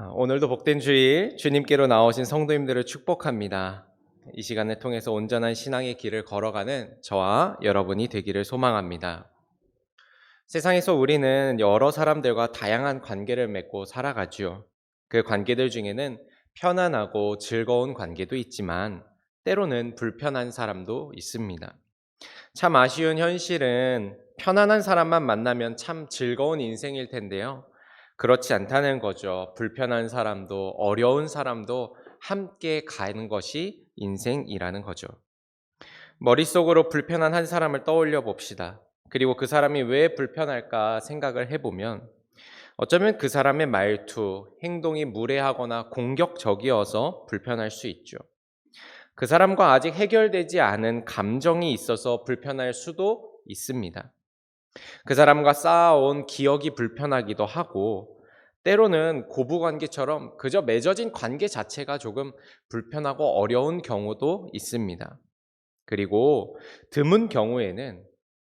오늘도 복된 주일 주님께로 나오신 성도님들을 축복합니다. 이 시간을 통해서 온전한 신앙의 길을 걸어가는 저와 여러분이 되기를 소망합니다. 세상에서 우리는 여러 사람들과 다양한 관계를 맺고 살아가죠. 그 관계들 중에는 편안하고 즐거운 관계도 있지만 때로는 불편한 사람도 있습니다. 참 아쉬운 현실은 편안한 사람만 만나면 참 즐거운 인생일 텐데요. 그렇지 않다는 거죠. 불편한 사람도 어려운 사람도 함께 가는 것이 인생이라는 거죠. 머릿속으로 불편한 한 사람을 떠올려 봅시다. 그리고 그 사람이 왜 불편할까 생각을 해보면 어쩌면 그 사람의 말투, 행동이 무례하거나 공격적이어서 불편할 수 있죠. 그 사람과 아직 해결되지 않은 감정이 있어서 불편할 수도 있습니다. 그 사람과 쌓아온 기억이 불편하기도 하고, 때로는 고부관계처럼 그저 맺어진 관계 자체가 조금 불편하고 어려운 경우도 있습니다. 그리고 드문 경우에는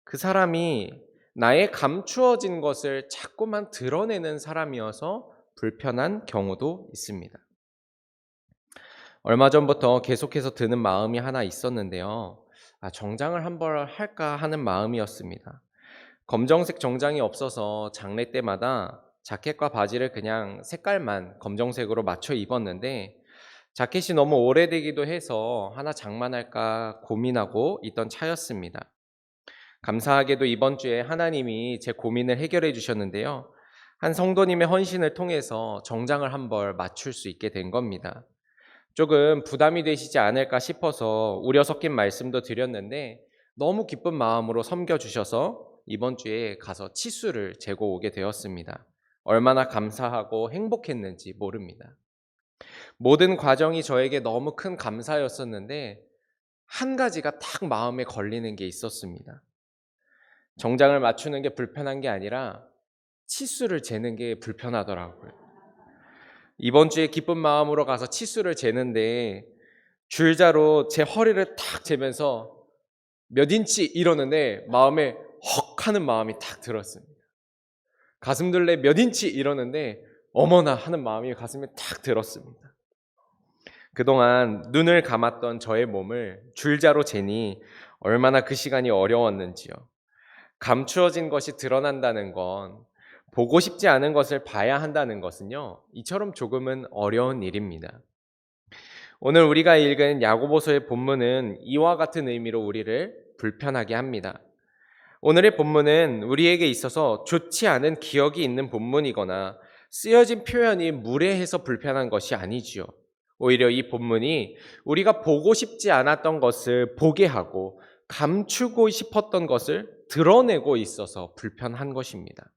그 사람이 나의 감추어진 것을 자꾸만 드러내는 사람이어서 불편한 경우도 있습니다. 얼마 전부터 계속해서 드는 마음이 하나 있었는데요. 정장을 한번 할까 하는 마음이었습니다. 검정색 정장이 없어서 장례 때마다 자켓과 바지를 그냥 색깔만 검정색으로 맞춰 입었는데 자켓이 너무 오래되기도 해서 하나 장만할까 고민하고 있던 차였습니다. 감사하게도 이번 주에 하나님이 제 고민을 해결해 주셨는데요. 한 성도님의 헌신을 통해서 정장을 한 벌 맞출 수 있게 된 겁니다. 조금 부담이 되시지 않을까 싶어서 우려 섞인 말씀도 드렸는데 너무 기쁜 마음으로 섬겨주셔서 이번 주에 가서 치수를 재고 오게 되었습니다. 얼마나 감사하고 행복했는지 모릅니다. 모든 과정이 저에게 너무 큰 감사였었는데 한 가지가 딱 마음에 걸리는 게 있었습니다. 정장을 맞추는 게 불편한 게 아니라 치수를 재는 게 불편하더라고요. 이번 주에 기쁜 마음으로 가서 치수를 재는데 줄자로 제 허리를 탁 재면서 몇 인치 이러는데 마음에 헉 하는 마음이 탁 들었습니다. 가슴둘레 몇 인치 이러는데 어머나 하는 마음이 가슴에 탁 들었습니다. 그동안 눈을 감았던 저의 몸을 줄자로 재니 얼마나 그 시간이 어려웠는지요. 감추어진 것이 드러난다는 건 보고 싶지 않은 것을 봐야 한다는 것은요, 이처럼 조금은 어려운 일입니다. 오늘 우리가 읽은 야고보서의 본문은 이와 같은 의미로 우리를 불편하게 합니다. 오늘의 본문은 우리에게 있어서 좋지 않은 기억이 있는 본문이거나 쓰여진 표현이 무례해서 불편한 것이 아니지요. 오히려 이 본문이 우리가 보고 싶지 않았던 것을 보게 하고 감추고 싶었던 것을 드러내고 있어서 불편한 것입니다.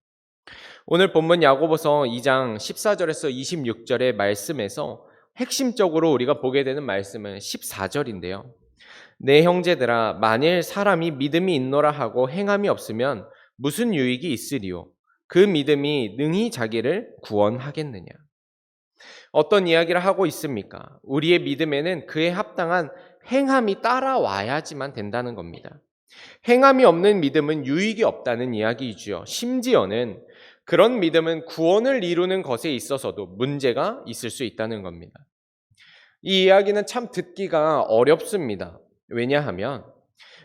오늘 본문 야고보서 2장 14절에서 26절의 말씀에서 핵심적으로 우리가 보게 되는 말씀은 14절인데요. 내 형제들아 만일 사람이 믿음이 있노라 하고 행함이 없으면 무슨 유익이 있으리요? 그 믿음이 능히 자기를 구원하겠느냐? 어떤 이야기를 하고 있습니까? 우리의 믿음에는 그에 합당한 행함이 따라와야지만 된다는 겁니다. 행함이 없는 믿음은 유익이 없다는 이야기이지요. 심지어는 그런 믿음은 구원을 이루는 것에 있어서도 문제가 있을 수 있다는 겁니다. 이 이야기는 참 듣기가 어렵습니다. 왜냐하면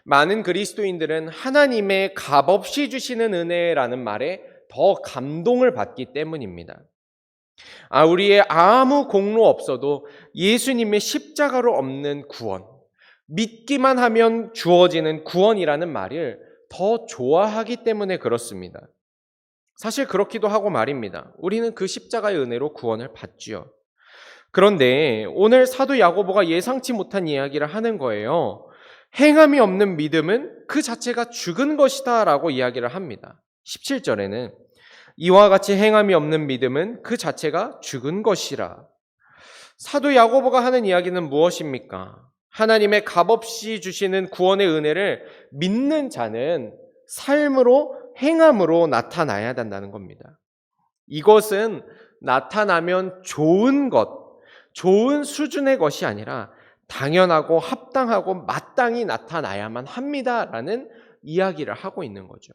많은 그리스도인들은 하나님의 값없이 주시는 은혜라는 말에 더 감동을 받기 때문입니다. 우리의 아무 공로 없어도 예수님의 십자가로 얻는 구원, 믿기만 하면 주어지는 구원이라는 말을 더 좋아하기 때문에 그렇습니다. 사실 그렇기도 하고 말입니다. 우리는 그 십자가의 은혜로 구원을 받지요. 그런데 오늘 사도 야고보가 예상치 못한 이야기를 하는 거예요. 행함이 없는 믿음은 그 자체가 죽은 것이다 라고 이야기를 합니다. 17절에는 이와 같이 행함이 없는 믿음은 그 자체가 죽은 것이라. 사도 야고보가 하는 이야기는 무엇입니까? 하나님의 값없이 주시는 구원의 은혜를 믿는 자는 삶으로 행함으로 나타나야 된다는 겁니다. 이것은 나타나면 좋은 것, 좋은 수준의 것이 아니라 당연하고 합당하고 마땅히 나타나야만 합니다라는 이야기를 하고 있는 거죠.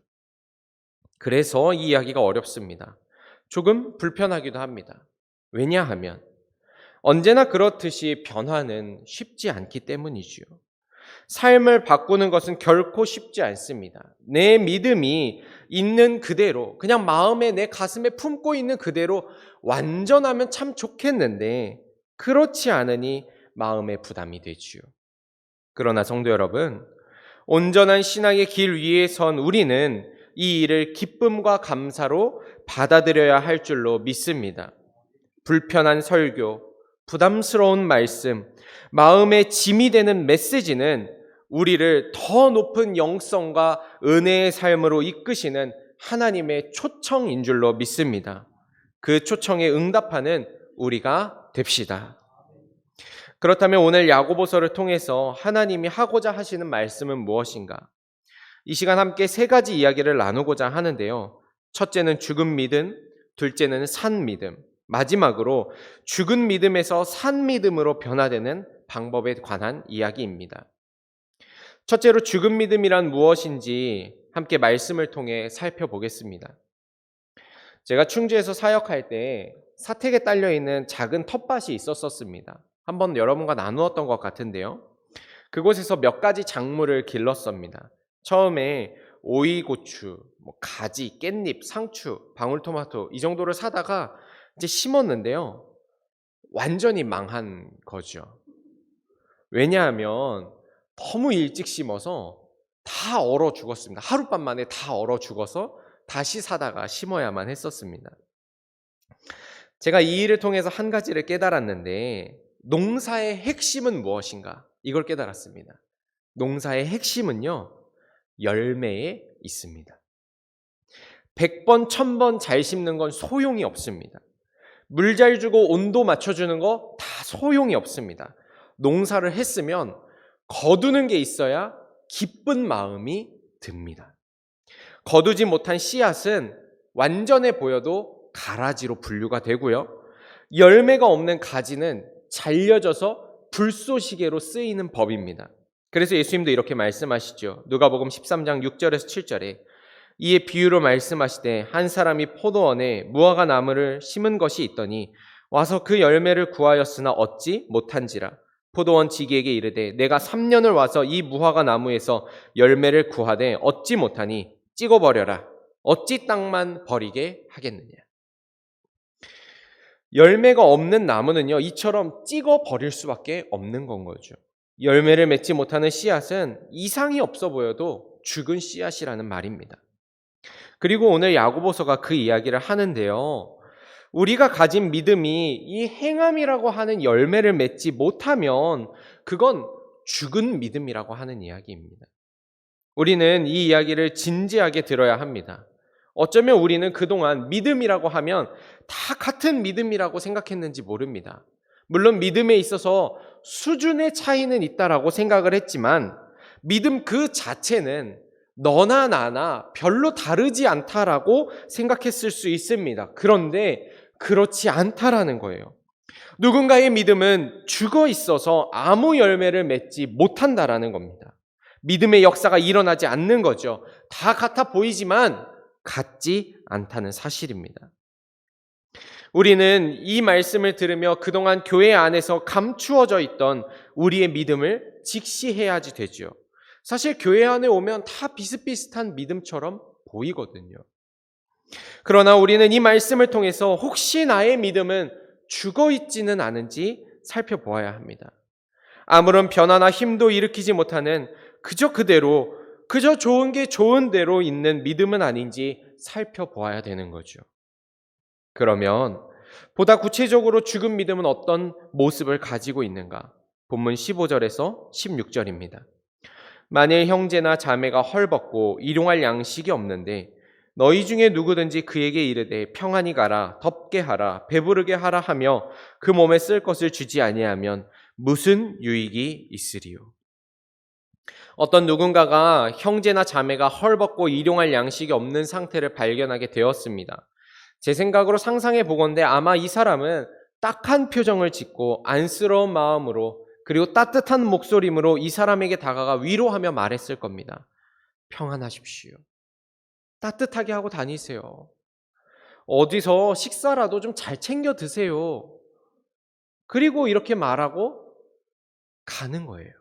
그래서 이 이야기가 어렵습니다. 조금 불편하기도 합니다. 왜냐하면 언제나 그렇듯이 변화는 쉽지 않기 때문이지요. 삶을 바꾸는 것은 결코 쉽지 않습니다. 내 믿음이 있는 그대로, 그냥 마음에 내 가슴에 품고 있는 그대로 완전하면 참 좋겠는데 그렇지 않으니 마음의 부담이 되지요. 그러나 성도 여러분, 온전한 신앙의 길 위에 선 우리는 이 일을 기쁨과 감사로 받아들여야 할 줄로 믿습니다. 불편한 설교, 부담스러운 말씀, 마음에 짐이 되는 메시지는 우리를 더 높은 영성과 은혜의 삶으로 이끄시는 하나님의 초청인 줄로 믿습니다. 그 초청에 응답하는 우리가 됩시다. 그렇다면 오늘 야고보서를 통해서 하나님이 하고자 하시는 말씀은 무엇인가? 이 시간 함께 세 가지 이야기를 나누고자 하는데요. 첫째는 죽은 믿음, 둘째는 산 믿음, 마지막으로 죽은 믿음에서 산 믿음으로 변화되는 방법에 관한 이야기입니다. 첫째로 죽은 믿음이란 무엇인지 함께 말씀을 통해 살펴보겠습니다. 제가 충주에서 사역할 때 사택에 딸려있는 작은 텃밭이 있었습니다. 한번 여러분과 나누었던 것 같은데요. 그곳에서 몇 가지 작물을 길렀습니다. 처음에 오이고추, 가지, 깻잎, 상추, 방울토마토 이 정도를 사다가 이제 심었는데요. 완전히 망한 거죠. 왜냐하면 너무 일찍 심어서 다 얼어 죽었습니다. 하룻밤 만에 다 얼어 죽어서 다시 사다가 심어야만 했었습니다. 제가 이 일을 통해서 한 가지를 깨달았는데 농사의 핵심은 무엇인가? 이걸 깨달았습니다. 농사의 핵심은요, 열매에 있습니다. 100번, 1000번 잘 심는 건 소용이 없습니다. 물 잘 주고 온도 맞춰주는 거 다 소용이 없습니다. 농사를 했으면 거두는 게 있어야 기쁜 마음이 듭니다. 거두지 못한 씨앗은 완전해 보여도 가라지로 분류가 되고요. 열매가 없는 가지는 잘려져서 불쏘시개로 쓰이는 법입니다. 그래서 예수님도 이렇게 말씀하시죠. 누가복음 13장 6절에서 7절에 이에 비유로 말씀하시되 한 사람이 포도원에 무화과 나무를 심은 것이 있더니 와서 그 열매를 구하였으나 얻지 못한지라. 포도원 지기에게 이르되 내가 3년을 와서 이 무화과 나무에서 열매를 구하되 얻지 못하니 찍어버려라. 어찌 땅만 버리게 하겠느냐. 열매가 없는 나무는요, 이처럼 찍어버릴 수밖에 없는 건 거죠. 열매를 맺지 못하는 씨앗은 이상이 없어 보여도 죽은 씨앗이라는 말입니다. 그리고 오늘 야고보서가 그 이야기를 하는데요. 우리가 가진 믿음이 이 행함이라고 하는 열매를 맺지 못하면 그건 죽은 믿음이라고 하는 이야기입니다. 우리는 이 이야기를 진지하게 들어야 합니다. 어쩌면 우리는 그동안 믿음이라고 하면 다 같은 믿음이라고 생각했는지 모릅니다. 물론 믿음에 있어서 수준의 차이는 있다라고 생각을 했지만 믿음 그 자체는 너나 나나 별로 다르지 않다라고 생각했을 수 있습니다. 그런데 그렇지 않다라는 거예요. 누군가의 믿음은 죽어 있어서 아무 열매를 맺지 못한다라는 겁니다. 믿음의 역사가 일어나지 않는 거죠. 다 같아 보이지만 같지 않다는 사실입니다. 우리는 이 말씀을 들으며 그동안 교회 안에서 감추어져 있던 우리의 믿음을 직시해야지 되죠. 사실 교회 안에 오면 다 비슷비슷한 믿음처럼 보이거든요. 그러나 우리는 이 말씀을 통해서 혹시 나의 믿음은 죽어 있지는 않은지 살펴보아야 합니다. 아무런 변화나 힘도 일으키지 못하는 그저 좋은 게 좋은 대로 있는 믿음은 아닌지 살펴보아야 되는 거죠. 그러면 보다 구체적으로 죽은 믿음은 어떤 모습을 가지고 있는가? 본문 15절에서 16절입니다. 만일 형제나 자매가 헐벗고 일용할 양식이 없는데 너희 중에 누구든지 그에게 이르되 평안히 가라, 덥게 하라, 배부르게 하라 하며 그 몸에 쓸 것을 주지 아니하면 무슨 유익이 있으리요? 어떤 누군가가 형제나 자매가 헐벗고 일용할 양식이 없는 상태를 발견하게 되었습니다. 제 생각으로 상상해 보건대 아마 이 사람은 딱한 표정을 짓고 안쓰러운 마음으로 그리고 따뜻한 목소리로 이 사람에게 다가가 위로하며 말했을 겁니다. 평안하십시오. 따뜻하게 하고 다니세요. 어디서 식사라도 좀 잘 챙겨 드세요. 그리고 이렇게 말하고 가는 거예요.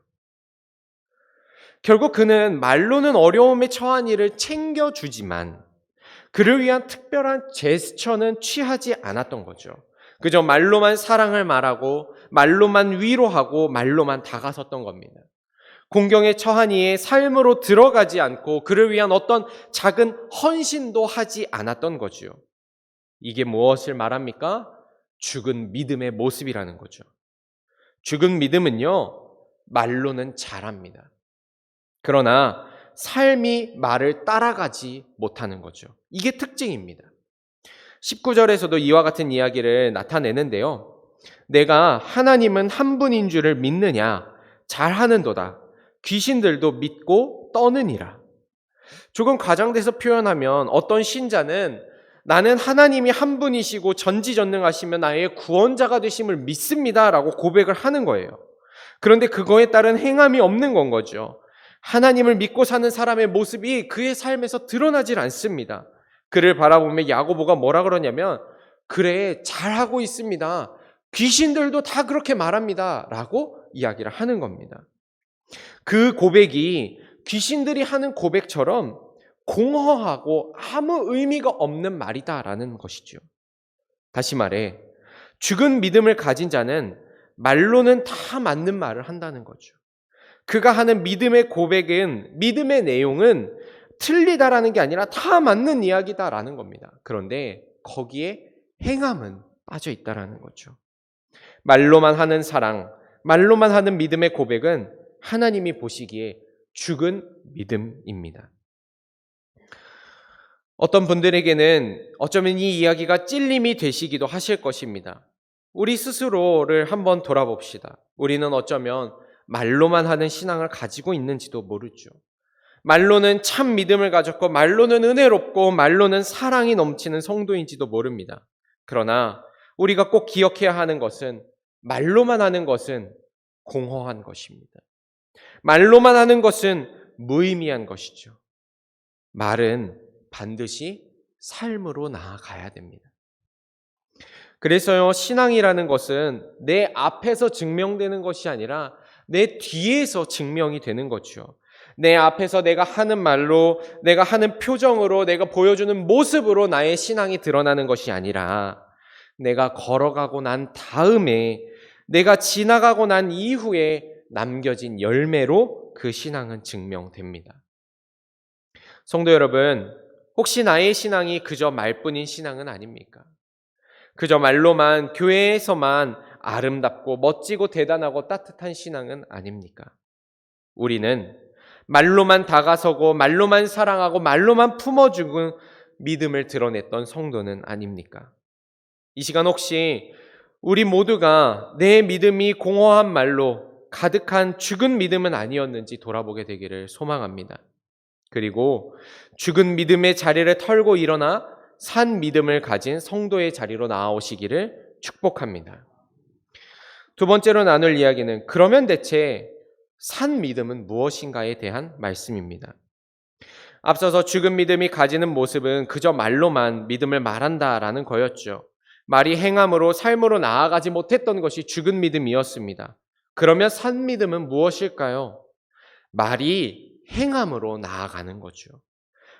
결국 그는 말로는 어려움에 처한 이를 챙겨주지만 그를 위한 특별한 제스처는 취하지 않았던 거죠. 그저 말로만 사랑을 말하고 말로만 위로하고 말로만 다가섰던 겁니다. 공경에 처한 이의 삶으로 들어가지 않고 그를 위한 어떤 작은 헌신도 하지 않았던 거지요. 이게 무엇을 말합니까? 죽은 믿음의 모습이라는 거죠. 죽은 믿음은요, 말로는 잘합니다. 그러나 삶이 말을 따라가지 못하는 거죠. 이게 특징입니다. 19절에서도 이와 같은 이야기를 나타내는데요. 내가 하나님은 한 분인 줄을 믿느냐? 잘하는도다. 귀신들도 믿고 떠느니라. 조금 과장돼서 표현하면 어떤 신자는 나는 하나님이 한 분이시고 전지전능하시며 나의 구원자가 되심을 믿습니다 라고 고백을 하는 거예요. 그런데 그거에 따른 행함이 없는 건 거죠. 하나님을 믿고 사는 사람의 모습이 그의 삶에서 드러나질 않습니다. 그를 바라보며 야고보가 뭐라 그러냐면 그래 잘하고 있습니다. 귀신들도 다 그렇게 말합니다 라고 이야기를 하는 겁니다. 그 고백이 귀신들이 하는 고백처럼 공허하고 아무 의미가 없는 말이다라는 것이죠. 다시 말해 죽은 믿음을 가진 자는 말로는 다 맞는 말을 한다는 거죠. 그가 하는 믿음의 고백은 믿음의 내용은 틀리다라는 게 아니라 다 맞는 이야기다라는 겁니다. 그런데 거기에 행함은 빠져 있다라는 거죠. 말로만 하는 사랑, 말로만 하는 믿음의 고백은 하나님이 보시기에 죽은 믿음입니다. 어떤 분들에게는 어쩌면 이 이야기가 찔림이 되시기도 하실 것입니다. 우리 스스로를 한번 돌아봅시다. 우리는 어쩌면 말로만 하는 신앙을 가지고 있는지도 모르죠. 말로는 참 믿음을 가졌고 말로는 은혜롭고 말로는 사랑이 넘치는 성도인지도 모릅니다. 그러나 우리가 꼭 기억해야 하는 것은 말로만 하는 것은 공허한 것입니다. 말로만 하는 것은 무의미한 것이죠. 말은 반드시 삶으로 나아가야 됩니다. 그래서요, 신앙이라는 것은 내 앞에서 증명되는 것이 아니라 내 뒤에서 증명이 되는 거죠. 내 앞에서 내가 하는 말로, 내가 하는 표정으로, 내가 보여주는 모습으로 나의 신앙이 드러나는 것이 아니라 내가 걸어가고 난 다음에, 내가 지나가고 난 이후에 남겨진 열매로 그 신앙은 증명됩니다. 성도 여러분, 혹시 나의 신앙이 그저 말뿐인 신앙은 아닙니까? 그저 말로만, 교회에서만 아름답고 멋지고 대단하고 따뜻한 신앙은 아닙니까? 우리는 말로만 다가서고 말로만 사랑하고 말로만 품어주고 믿음을 드러냈던 성도는 아닙니까? 이 시간 혹시 우리 모두가 내 믿음이 공허한 말로 가득한 죽은 믿음은 아니었는지 돌아보게 되기를 소망합니다. 그리고 죽은 믿음의 자리를 털고 일어나 산 믿음을 가진 성도의 자리로 나아오시기를 축복합니다. 두 번째로 나눌 이야기는 그러면 대체 산 믿음은 무엇인가에 대한 말씀입니다. 앞서서 죽은 믿음이 가지는 모습은 그저 말로만 믿음을 말한다라는 거였죠. 말이 행함으로 삶으로 나아가지 못했던 것이 죽은 믿음이었습니다. 그러면 산 믿음은 무엇일까요? 말이 행함으로 나아가는 거죠.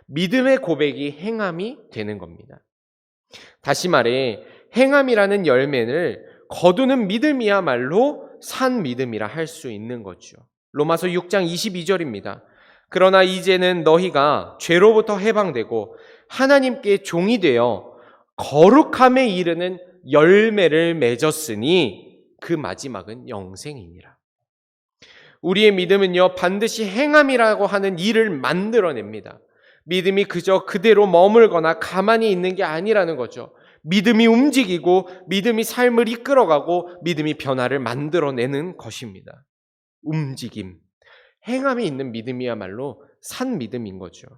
믿음의 고백이 행함이 되는 겁니다. 다시 말해 행함이라는 열매를 거두는 믿음이야말로 산 믿음이라 할 수 있는 거죠. 로마서 6장 22절입니다. 그러나 이제는 너희가 죄로부터 해방되고 하나님께 종이 되어 거룩함에 이르는 열매를 맺었으니 그 마지막은 영생이니라. 우리의 믿음은요, 반드시 행함이라고 하는 일을 만들어냅니다. 믿음이 그저 그대로 머물거나 가만히 있는 게 아니라는 거죠. 믿음이 움직이고 믿음이 삶을 이끌어가고 믿음이 변화를 만들어내는 것입니다. 움직임, 행함이 있는 믿음이야말로 산 믿음인 거죠.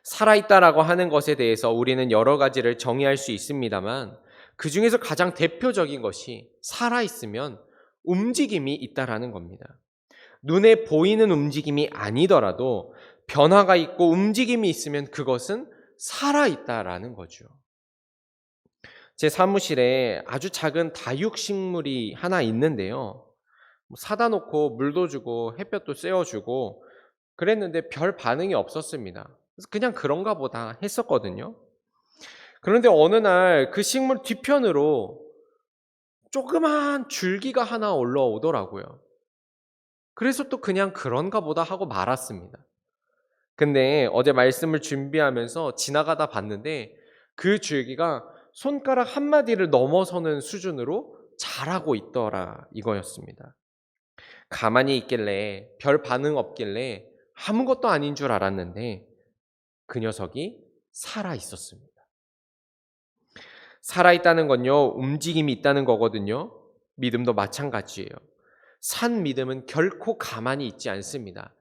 살아있다라고 하는 것에 대해서 우리는 여러 가지를 정의할 수 있습니다만 그 중에서 가장 대표적인 것이 살아있으면 움직임이 있다라는 겁니다. 눈에 보이는 움직임이 아니더라도 변화가 있고 움직임이 있으면 그것은 살아있다라는 거죠. 제 사무실에 아주 작은 다육식물이 하나 있는데요. 사다 놓고 물도 주고 햇볕도 쐬어주고 그랬는데 별 반응이 없었습니다. 그래서 그냥 그런가 보다 했었거든요. 그런데 어느 날 그 식물 뒤편으로 조그만 줄기가 하나 올라오더라고요. 그래서 또 그냥 그런가 보다 하고 말았습니다. 근데 어제 말씀을 준비하면서 지나가다 봤는데 그 줄기가 손가락 한마디를 넘어서는 수준으로 자라고 있더라 이거였습니다. 가만히 있길래 별 반응 없길래 아무것도 아닌 줄 알았는데 그 녀석이 살아 있었습니다. 살아 있다는 건요, 움직임이 있다는 거거든요. 믿음도 마찬가지예요. 산 믿음은 결코 가만히 있지 않습니다.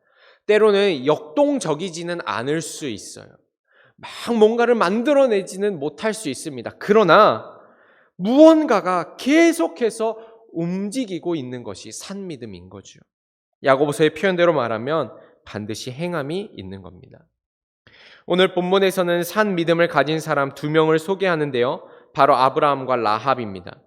때로는 역동적이지는 않을 수 있어요. 막 뭔가를 만들어내지는 못할 수 있습니다. 그러나 무언가가 계속해서 움직이고 있는 것이 산 믿음인 거죠. 야고보서의 표현대로 말하면 반드시 행함이 있는 겁니다. 오늘 본문에서는 산 믿음을 가진 사람 두 명을 소개하는데요. 바로 아브라함과 라합입니다.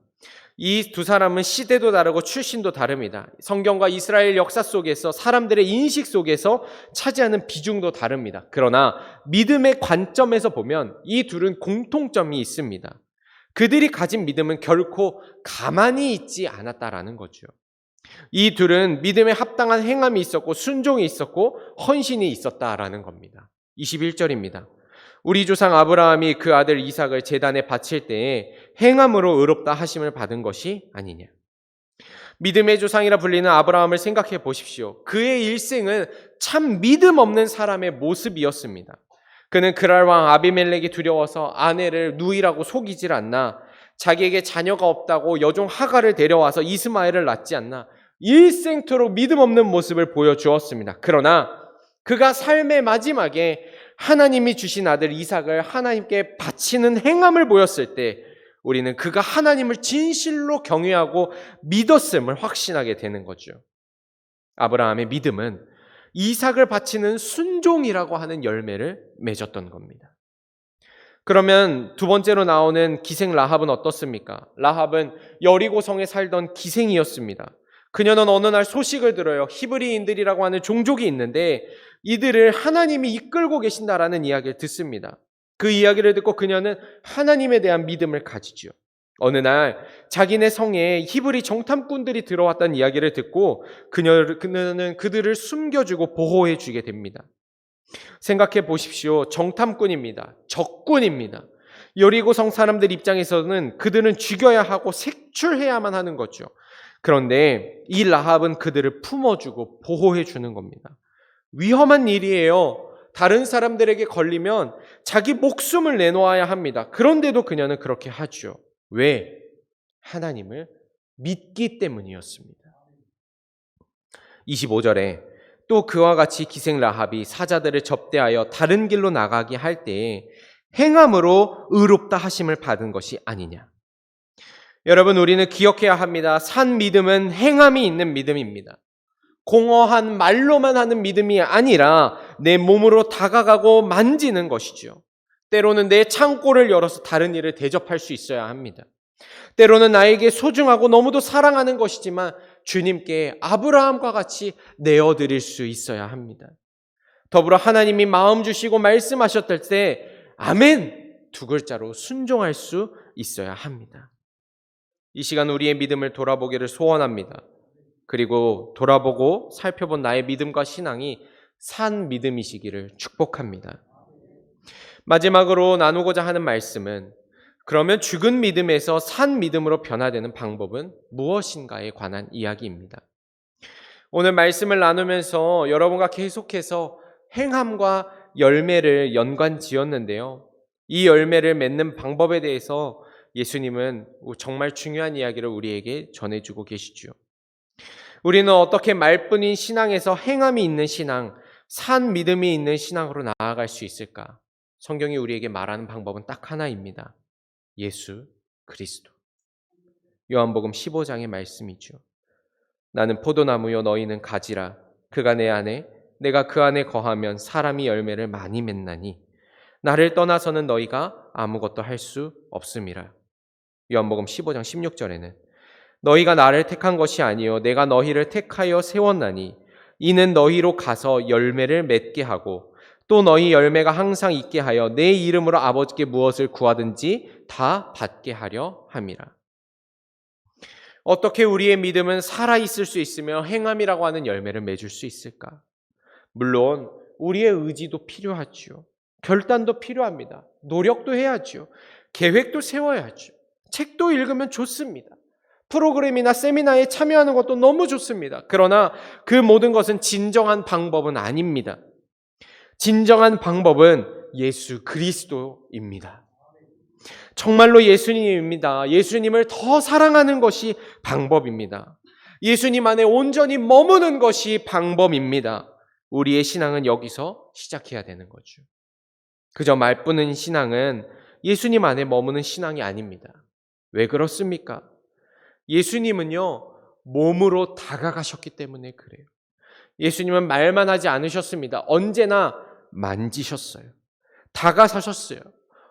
이 두 사람은 시대도 다르고 출신도 다릅니다. 성경과 이스라엘 역사 속에서 사람들의 인식 속에서 차지하는 비중도 다릅니다. 그러나 믿음의 관점에서 보면 이 둘은 공통점이 있습니다. 그들이 가진 믿음은 결코 가만히 있지 않았다라는 거죠. 이 둘은 믿음에 합당한 행함이 있었고 순종이 있었고 헌신이 있었다라는 겁니다. 21절입니다. 우리 조상 아브라함이 그 아들 이삭을 제단에 바칠 때에 행함으로 의롭다 하심을 받은 것이 아니냐. 믿음의 조상이라 불리는 아브라함을 생각해 보십시오. 그의 일생은 참 믿음 없는 사람의 모습이었습니다. 그는 그랄 왕 아비멜렉이 두려워서 아내를 누이라고 속이질 않나, 자기에게 자녀가 없다고 여종 하갈을 데려와서 이스마엘을 낳지 않나, 일생토록 믿음 없는 모습을 보여주었습니다. 그러나 그가 삶의 마지막에 하나님이 주신 아들 이삭을 하나님께 바치는 행함을 보였을 때 우리는 그가 하나님을 진실로 경외하고 믿었음을 확신하게 되는 거죠. 아브라함의 믿음은 이삭을 바치는 순종이라고 하는 열매를 맺었던 겁니다. 그러면 두 번째로 나오는 기생 라합은 어떻습니까? 라합은 여리고성에 살던 기생이었습니다. 그녀는 어느 날 소식을 들어요. 히브리인들이라고 하는 종족이 있는데 이들을 하나님이 이끌고 계신다라는 이야기를 듣습니다. 그 이야기를 듣고 그녀는 하나님에 대한 믿음을 가지죠. 어느 날 자기네 성에 히브리 정탐꾼들이 들어왔다는 이야기를 듣고 그녀는 그들을 숨겨주고 보호해주게 됩니다. 생각해 보십시오. 정탐꾼입니다. 적군입니다. 여리고성 사람들 입장에서는 그들은 죽여야 하고 색출해야만 하는 거죠. 그런데 이 라합은 그들을 품어주고 보호해주는 겁니다. 위험한 일이에요. 다른 사람들에게 걸리면 자기 목숨을 내놓아야 합니다. 그런데도 그녀는 그렇게 하죠. 왜? 하나님을 믿기 때문이었습니다. 25절에 또 그와 같이 기생 라합이 사자들을 접대하여 다른 길로 나가게 할 때에 행함으로 의롭다 하심을 받은 것이 아니냐. 여러분, 우리는 기억해야 합니다. 산 믿음은 행함이 있는 믿음입니다. 공허한 말로만 하는 믿음이 아니라 내 몸으로 다가가고 만지는 것이죠. 때로는 내 창고를 열어서 다른 일을 대접할 수 있어야 합니다. 때로는 나에게 소중하고 너무도 사랑하는 것이지만 주님께 아브라함과 같이 내어드릴 수 있어야 합니다. 더불어 하나님이 마음 주시고 말씀하셨을 때 아멘 두 글자로 순종할 수 있어야 합니다. 이 시간 우리의 믿음을 돌아보기를 소원합니다. 그리고 돌아보고 살펴본 나의 믿음과 신앙이 산 믿음이시기를 축복합니다. 마지막으로 나누고자 하는 말씀은 그러면 죽은 믿음에서 산 믿음으로 변화되는 방법은 무엇인가에 관한 이야기입니다. 오늘 말씀을 나누면서 여러분과 계속해서 행함과 열매를 연관 지었는데요. 이 열매를 맺는 방법에 대해서 예수님은 정말 중요한 이야기를 우리에게 전해주고 계시죠. 우리는 어떻게 말뿐인 신앙에서 행함이 있는 신앙, 산 믿음이 있는 신앙으로 나아갈 수 있을까? 성경이 우리에게 말하는 방법은 딱 하나입니다. 예수 그리스도. 요한복음 15장의 말씀이죠. 나는 포도나무요 너희는 가지라. 그가 내 안에 내가 그 안에 거하면 사람이 열매를 많이 맺나니 나를 떠나서는 너희가 아무것도 할 수 없음이라. 요한복음 15장 16절에는 너희가 나를 택한 것이 아니요 내가 너희를 택하여 세웠나니 이는 너희로 가서 열매를 맺게 하고 또 너희 열매가 항상 있게 하여 내 이름으로 아버지께 무엇을 구하든지 다 받게 하려 함이라. 어떻게 우리의 믿음은 살아있을 수 있으며 행함이라고 하는 열매를 맺을 수 있을까? 물론 우리의 의지도 필요하죠. 결단도 필요합니다. 노력도 해야죠. 계획도 세워야죠. 책도 읽으면 좋습니다. 프로그램이나 세미나에 참여하는 것도 너무 좋습니다. 그러나 그 모든 것은 진정한 방법은 아닙니다. 진정한 방법은 예수 그리스도입니다. 정말로 예수님입니다. 예수님을 더 사랑하는 것이 방법입니다. 예수님 안에 온전히 머무는 것이 방법입니다. 우리의 신앙은 여기서 시작해야 되는 거죠. 그저 말뿐인 신앙은 예수님 안에 머무는 신앙이 아닙니다. 왜 그렇습니까? 예수님은요, 몸으로 다가가셨기 때문에 그래요. 예수님은 말만 하지 않으셨습니다. 언제나 만지셨어요. 다가서셨어요.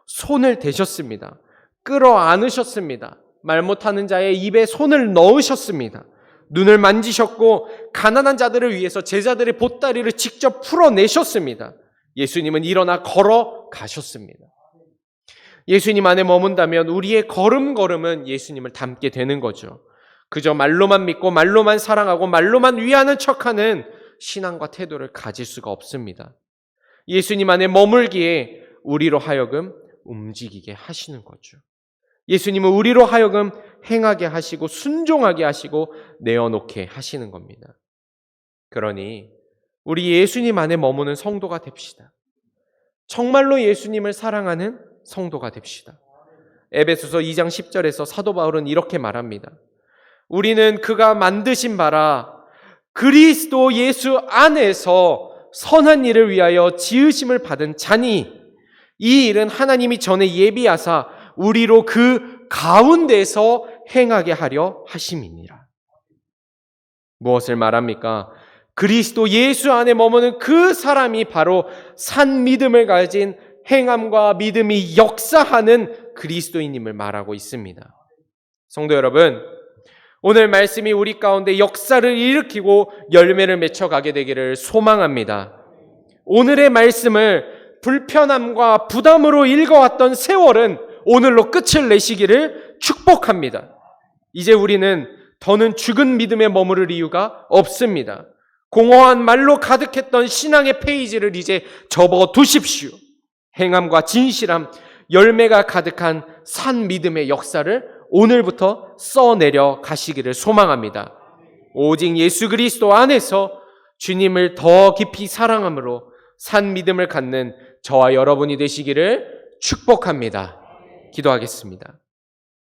손을 대셨습니다. 끌어안으셨습니다. 말 못하는 자의 입에 손을 넣으셨습니다. 눈을 만지셨고 가난한 자들을 위해서 제자들의 보따리를 직접 풀어내셨습니다. 예수님은 일어나 걸어가셨습니다. 예수님 안에 머문다면 우리의 걸음걸음은 예수님을 닮게 되는 거죠. 그저 말로만 믿고 말로만 사랑하고 말로만 위하는 척하는 신앙과 태도를 가질 수가 없습니다. 예수님 안에 머물기에 우리로 하여금 움직이게 하시는 거죠. 예수님은 우리로 하여금 행하게 하시고 순종하게 하시고 내어놓게 하시는 겁니다. 그러니 우리 예수님 안에 머무는 성도가 됩시다. 정말로 예수님을 사랑하는 성도가 됩시다. 에베소서 2장 10절에서 사도 바울은 이렇게 말합니다. 우리는 그가 만드신 바라 그리스도 예수 안에서 선한 일을 위하여 지으심을 받은 자니 이 일은 하나님이 전에 예비하사 우리로 그 가운데서 행하게 하려 하심이니라. 무엇을 말합니까? 그리스도 예수 안에 머무는 그 사람이 바로 산 믿음을 가진 행함과 믿음이 역사하는 그리스도인임을 말하고 있습니다. 성도 여러분, 오늘 말씀이 우리 가운데 역사를 일으키고 열매를 맺혀가게 되기를 소망합니다. 오늘의 말씀을 불편함과 부담으로 읽어왔던 세월은 오늘로 끝을 내시기를 축복합니다. 이제 우리는 더는 죽은 믿음에 머무를 이유가 없습니다. 공허한 말로 가득했던 신앙의 페이지를 이제 접어두십시오. 행함과 진실함, 열매가 가득한 산 믿음의 역사를 오늘부터 써내려 가시기를 소망합니다. 오직 예수 그리스도 안에서 주님을 더 깊이 사랑함으로 산 믿음을 갖는 저와 여러분이 되시기를 축복합니다. 기도하겠습니다.